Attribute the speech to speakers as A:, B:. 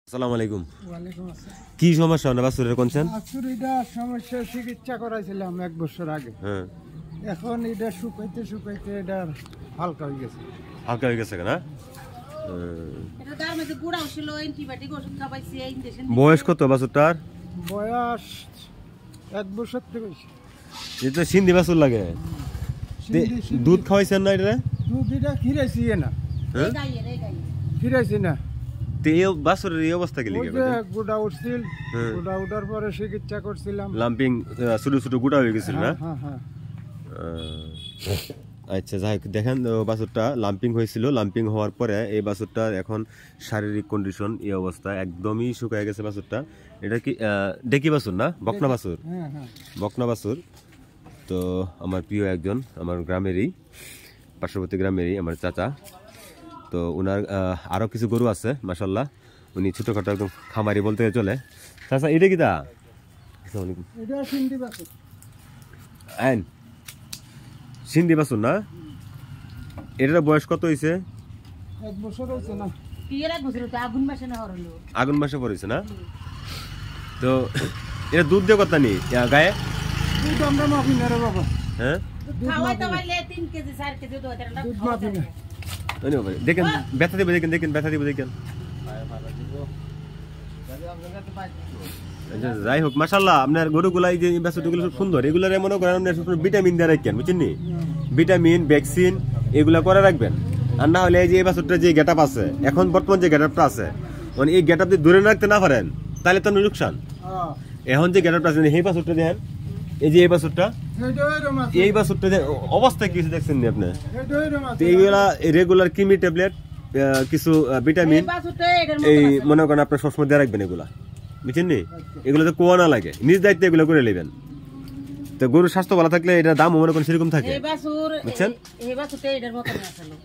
A: আসসালামু আলাইকুম।
B: ওয়ালাইকুম আসসালাম।
A: কি সমস্যা না বাছুরের কোনছেন?
B: বাছুরিটা সমস্যা চিকিৎসা করাইছিলাম 1 বছর আগে।
A: হ্যাঁ,
B: এখন এটা শুকাইতে শুকাইতে এটা হালকা হয়ে গেছে।
A: হালকা হয়ে গেছে না?
C: এটা তার মধ্যে গুড়াও ছিল, অ্যান্টিবায়োটিক ওষুধ খাওয়াইছি, ইনজেকশন দিছি।
A: বয়স কত বাছুরটার?
B: বয়স 1 বছর থেকে বেশি।
A: এই তো সিন্ধি বাছুর লাগে। দুধ খাওয়াইছেন না এটা?
B: দুধ এটা খিরাইছি না।
A: হ্যাঁ,
C: এই গাইয়ের।
B: খিরাইছি না।
A: তো এই বাছুরের এই অবস্থা কি
B: ওই
A: লিখে?
B: যে গুড়া উঠছিল,
A: হ্যাঁ।
B: গুড়া উঠার পরে চিকিৎসা করছিলাম।
A: লাম্পিং ছোট ছোট গুড়া হয়ে গেছিল না?
B: হ্যাঁ হ্যাঁ।
A: আচ্ছা, যাই হোক, দেখেন বাছুরটা লাম্পিং হয়েছিল। লাম্পিং হওয়ার পরে এই বাছুরটার এখন শারীরিক কন্ডিশন এই অবস্থা, একদমই শুকিয়ে গেছে বাছুরটা। এটা কি ডেকি বাছুর না, বকনা বাছুর?
B: হ্যাঁ হ্যাঁ।
A: বকনা বাছুর। তো আমার প্রিয় একজন, আমার গ্রামেরই, পার্শ্ববর্তী গ্রামেরই আমার চাচা। তো ওনার আরও কিছু গরু আছে মাশাল্লাহ। উনি ছোটোখাটো একদম খামারি বলতে চলে। চাচা এটা কি দা?
B: এটা সিন্ধি বাছুর।
A: আইন সিন্ধি বাছুর না? এটার বয়স কত হয়েছে?
B: 1 বছর হয়েছে না।
C: বিয়ের 1 বছর হতো, আগুন মাসে না হরলো।
A: আগুন মাসে পড়েছে না? তো এটা দুধ দিয়ে কথা নেই গায়ে?
B: দুধ আমরা মাফি না রে বাবা।
A: হ্যাঁ,
C: খাওয়াইতে পারলে 3 কেজি 4 কেজি দুধ হতো না।
B: দুধ মাফি না।
A: দেখেন ব্যথা দিবে, দেখেন দেখেন ব্যথা দিবে, দেখেন। যাই হোক মাশাল্লাহ, আপনার গরুগুলাই যে বাছুরগুলো খুব সুন্দর। এগুলার মনে করেন আপনার ভিটামিন দিয়ে রাখবেন, বুঝছেন নি? ভিটামিন, ভ্যাকসিন এগুলা করে রাখবেন। আর না হলে এই যে এই বাছুরটা যে গেট আপ আছে, এখন বর্তমান যে গেট আপটা আছে, মানে এই গেট আপ যদি ধরে রাখতে না পারেন তাহলে তো লোকসান। এখন যে গেট আপটা আছে এই বাছুরটা দেখেন, এই যে এই বাছুরটা, এই বাছুরটা অবস্থা কিছু দেখছেন নি আপনি? তো এইগুলা রেগুলার কিমি ট্যাবলেট, কিছু ভিটামিন, এই মনে করেন আপনার সবসময় দিয়ে রাখবেন এগুলা, বুঝছেন নি? এগুলো তো কোয়া না লাগে, নিজ দায়িত্বে এগুলো করে নেবেন। তো গরুর স্বাস্থ্য ভালো থাকলে এটার দাম মনে করেন সেরকম থাকে,
C: এই বাছুর
A: বুঝছেন?
C: এই বাছুরটা এটার মতন আসলো।